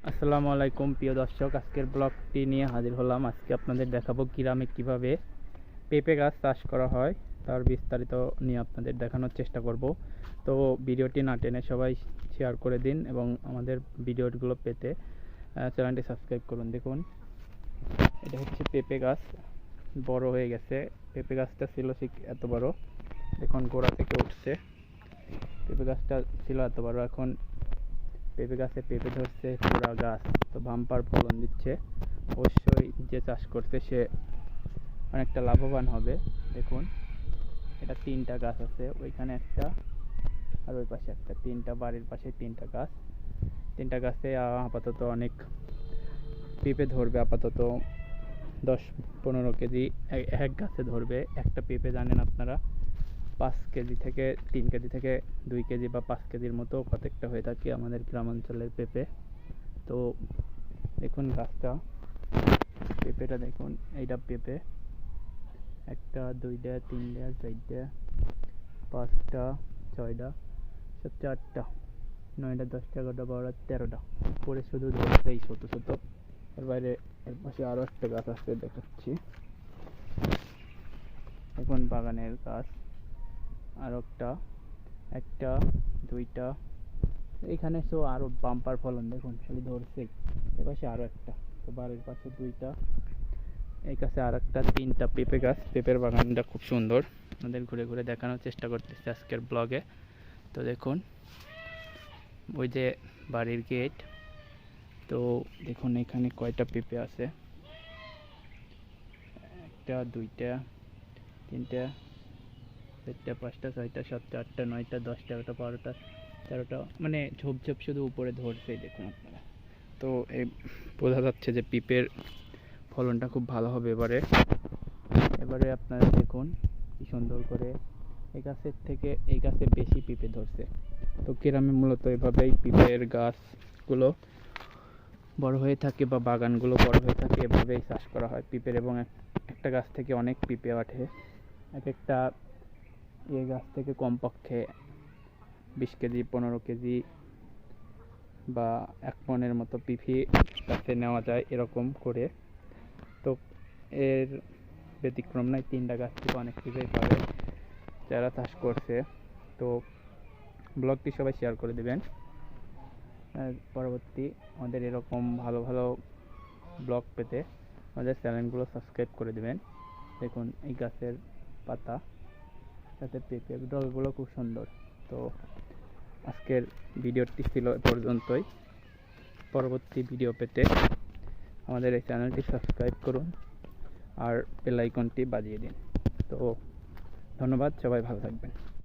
আসসালামু আলাইকুম প্রিয় দর্শক, আজকের ব্লগটি নিয়ে হাজির হলাম। আজকে আপনাদের দেখাবো গ্রামে কিভাবে পেঁপে গাছ চাষ করা হয়, তার বিস্তারিত নিয়ে আপনাদের দেখানোর চেষ্টা করব। তো ভিডিওটি না টেনে সবাই শেয়ার করে দিন এবং আমাদের ভিডিওগুলো পেতে চ্যানেলটি সাবস্ক্রাইব করুন। দেখুন, এটা হচ্ছে পেঁপে গাছ, বড় হয়ে গেছে। পেঁপে গাছটা ছিল ঠিক এত বড়, এখন গোড়া থেকে উঠছে। পেঁপে গাছটা ছিল এত বড়, এখন পেঁপে গাছে পেঁপে ধরছে, পুরা গাছ তো বাম্পার ফলন দিচ্ছে। অবশ্যই যে চাষ করছে সে অনেকটা লাভবান হবে। দেখুন, এটা 3টা গাছ আছে, ওইখানে একটা আর ওই পাশে একটা, 3টা বাড়ির পাশে 3টা গাছ। 3টা গাছে আপাতত অনেক পেঁপে ধরবে। আপাতত 10-15 কেজি এক গাছে ধরবে। একটা পেঁপে জানেন আপনারা 5 কেজি থেকে 3 কেজি থেকে 2 কেজি বা 5 কেজির মতো প্রত্যেকটা হয়ে থাকে আমাদের গ্রামাঞ্চলের পেঁপে। তো দেখুন গাছটা, পেঁপেটা দেখুন, এইটা পেঁপে 1টা 2টা 3টা 4টা 5টা 6টা 7টা 8টা 9টা 10টা 11টা 12টা 13টা করে শুধু ধরছে এই ছোট ছোট। এর বাইরে এর পাশে আরো একটা গাছ আছে, দেখাচ্ছি। এখন বাগানের গাছ আর একটা 2টা, এইখানে তো আরো বাম্পার ফলন, দেখুন খালি ধরছে। এপাশে আরো একটা, তো বাড়ির পাশে 2টা, এই কাছে আর একটা, 3টা পেঁপে গাছ। পেঁপের বাগানটা খুব সুন্দর, আমাদের ঘুরে ঘুরে দেখানোর চেষ্টা করতেছি আজকের ব্লগে। তো দেখুন, ওই যে বাড়ির গেট, তো দেখুন এখানে কয়টা পেঁপে আছে, 1টা 2টা 3টা 4টা 5টা 6টা 7টা 8টা 9টা 10টা 11টা 12টা 13টা, মানে ঝোপ ঝোপ শুধু উপরে ধরছে, দেখুন আপনারা। তো এই বোঝা যাচ্ছে যে পেঁপের ফলনটা খুব ভালো হবে এবারে। এবারে আপনারা দেখুন কি সুন্দর করে এই গাছের থেকে এই গাছে বেশি পেঁপে ধরছে। তো গ্রামে মূলত এভাবেই পেঁপের গাছগুলো বড় হয়ে থাকে বা বাগানগুলো বড় হয়ে থাকে, এভাবেই চাষ করা হয় পেঁপের। এবং একটা গাছ থেকে অনেক পেঁপে ওঠে। এক একটা এই গাছ থেকে কমপক্ষে 20 কেজি 15 কেজি বা 1 মনের মতো পেঁপে গাছে নেওয়া যায় এরকম করে। তো এর ব্যতিক্রম নয়, 3টা গাছ থেকে অনেক পেঁপে পাবে যারা চাষ করছে। তো ব্লগটি সবাই শেয়ার করে দেবেন। পরবর্তী আমাদের এরকম ভালো ভালো ব্লগ পেতে আমাদের চ্যানেলগুলো সাবস্ক্রাইব করে দেবেন। দেখুন এই গাছের পাতা, গাছের পেঁপে ডলগুলো খুব সুন্দর। তো আজকের ভিডিওটি ছিল এ পর্যন্তই। পরবর্তী ভিডিও পেতে আমাদের এই চ্যানেলটি সাবস্ক্রাইব করুন আর বেল আইকনটি বাজিয়ে দিন। তো ধন্যবাদ, সবাই ভালো থাকবেন।